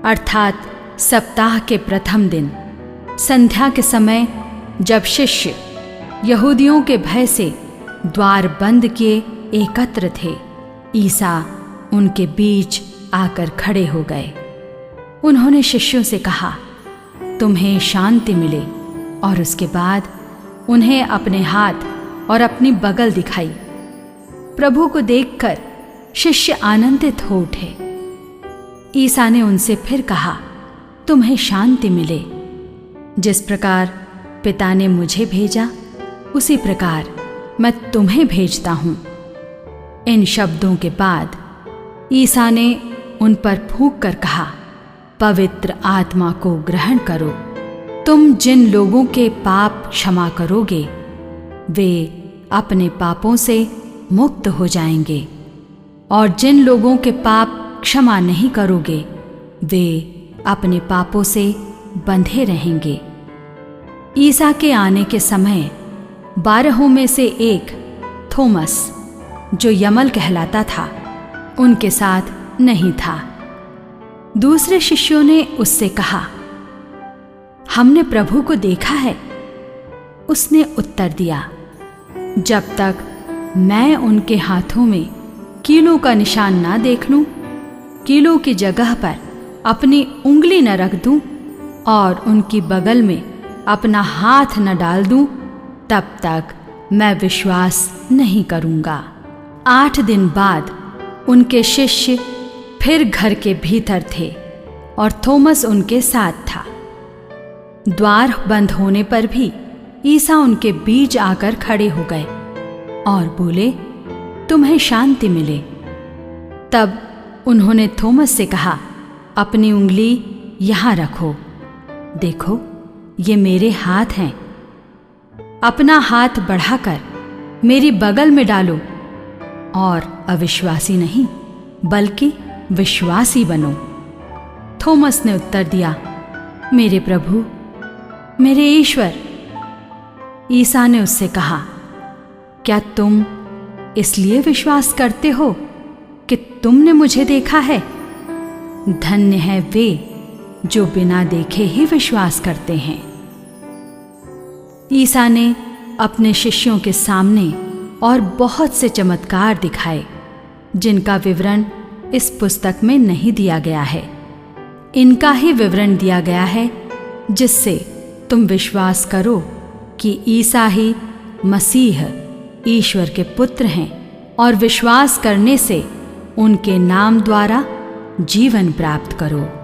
अर्थात सप्ताह के प्रथम दिन संध्या के समय, जब शिष्य यहूदियों के भय से द्वार बंद किए एकत्र थे, ईसा उनके बीच आकर खड़े हो गए। उन्होंने शिष्यों से कहा, तुम्हें शांति मिले। और उसके बाद उन्हें अपने हाथ और अपनी बगल दिखाई। प्रभु को देखकर शिष्य आनंदित हो उठे। ईसा ने उनसे फिर कहा, तुम्हें शांति मिले। जिस प्रकार पिता ने मुझे भेजा, उसी प्रकार मैं तुम्हें भेजता हूं। इन शब्दों के बाद ईसा ने उन पर फूंक कर कहा, पवित्र आत्मा को ग्रहण करो। तुम जिन लोगों के पाप क्षमा करोगे, वे अपने पापों से मुक्त हो जाएंगे, और जिन लोगों के पाप क्षमा नहीं करोगे, वे अपने पापों से बंधे रहेंगे। ईसा के आने के समय 12 में से एक थोमस, जो यमल कहलाता था, उनके साथ नहीं था। दूसरे शिष्यों ने उससे कहा, हमने प्रभु को देखा है। उसने उत्तर दिया, जब तक मैं उनके हाथों में कीलों का निशान ना देख लूं, कीलों की जगह पर अपनी उंगली न रख दूं और उनकी बगल में अपना हाथ न डाल दूं, तब तक मैं विश्वास नहीं करूंगा। 8 दिन बाद उनके शिष्य फिर घर के भीतर थे और थोमस उनके साथ था। द्वार बंद होने पर भी ईसा उनके बीच आकर खड़े हो गए और बोले, तुम्हें शांति मिले। तब उन्होंने थोमस से कहा, अपनी उंगली यहां रखो, देखो ये मेरे हाथ हैं। अपना हाथ बढ़ाकर मेरी बगल में डालो और अविश्वासी नहीं बल्कि विश्वासी बनो। थोमस ने उत्तर दिया, मेरे प्रभु, मेरे ईश्वर। ईसा ने उससे कहा, क्या तुम इसलिए विश्वास करते हो कि तुमने मुझे देखा है? धन्य है वे जो बिना देखे ही विश्वास करते हैं। ईसा ने अपने शिष्यों के सामने और बहुत से चमत्कार दिखाए, जिनका विवरण इस पुस्तक में नहीं दिया गया है। इनका ही विवरण दिया गया है, जिससे तुम विश्वास करो कि ईसा ही मसीह ईश्वर के पुत्र हैं, और विश्वास करने से उनके नाम द्वारा जीवन प्राप्त करो।